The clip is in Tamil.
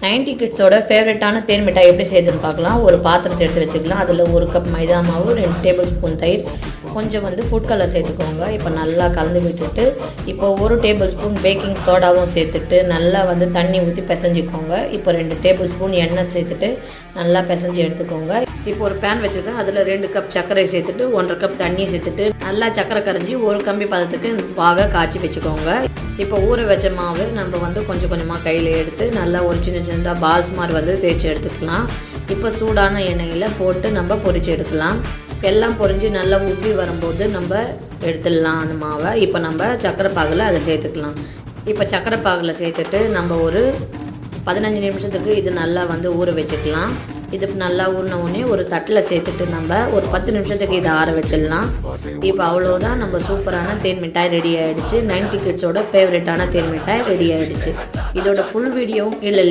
90 கிட்ஸோட ஃபேவரட்டான தேன் மிட்டாய் எப்படி செய்யுதுன்னு பார்க்கலாம். ஒரு பாத்திரத்தை எடுத்து வச்சுக்கலாம். அதில் 1 கப் மைதா மாவு, 2 டேபிள் ஸ்பூன் தயிர், கொஞ்சம் ஃபுட் கலர் சேர்த்துக்கோங்க. இப்போ நல்லா கலந்து விட்டுட்டு இப்போ 1 டேபிள் ஸ்பூன் பேக்கிங் சோடாவும் சேர்த்துட்டு நல்லா தண்ணி ஊற்றி பிசைஞ்சிக்கோங்க. இப்போ 2 டேபிள் ஸ்பூன் எண்ணெய் சேர்த்துட்டு நல்லா பிசைஞ்சு எடுத்துக்கோங்க. இப்போ ஒரு பேன் வச்சுருக்கேன். அதில் 2 கப் சர்க்கரை சேர்த்துட்டு 1.5 கப் தண்ணி சேர்த்துட்டு நல்லா சர்க்கரை கரைஞ்சி ஒரு கம்பி பதத்துக்கு பாக காய்ச்சி வச்சுக்கோங்க. இப்போ ஊற வச்ச மாவு நம்ம கொஞ்சம் கொஞ்சமாக கையில் எடுத்து நல்லா ஒரு சின்ன சின்னதாக பால்ஸ் மாதிரி தேய்ச்சி எடுத்துக்கலாம். இப்போ சூடான எண்ணெயில் போட்டு நம்ம பொரிச்சு எடுக்கலாம். எல்லாம் பொரிஞ்சு நல்லா உப்பி வரும்போது நம்ம எடுத்துடலாம் அந்த மாவை. இப்போ நம்ம சர்க்கரை பாகில் அதை சேர்த்துக்கலாம். இப்போ சர்க்கரை பாகில் சேர்த்துட்டு நம்ம ஒரு 15 நிமிஷத்துக்கு இது நல்லா ஊற வச்சுக்கலாம். இது நல்லா ஊறின உடனே ஒரு தட்டில் சேர்த்துட்டு நம்ம ஒரு 10 நிமிஷத்துக்கு இதை ஆற வச்சிடலாம். இப்போ அவ்வளோதான், நம்ம சூப்பரான தேன் மிட்டாய் ரெடி ஆகிடுச்சு. 90 கிட்ஸோட ஃபேவரட்டான தேன் மிட்டாய் ரெடி ஆகிடுச்சு. இதோட ஃபுல் வீடியோ இல்லை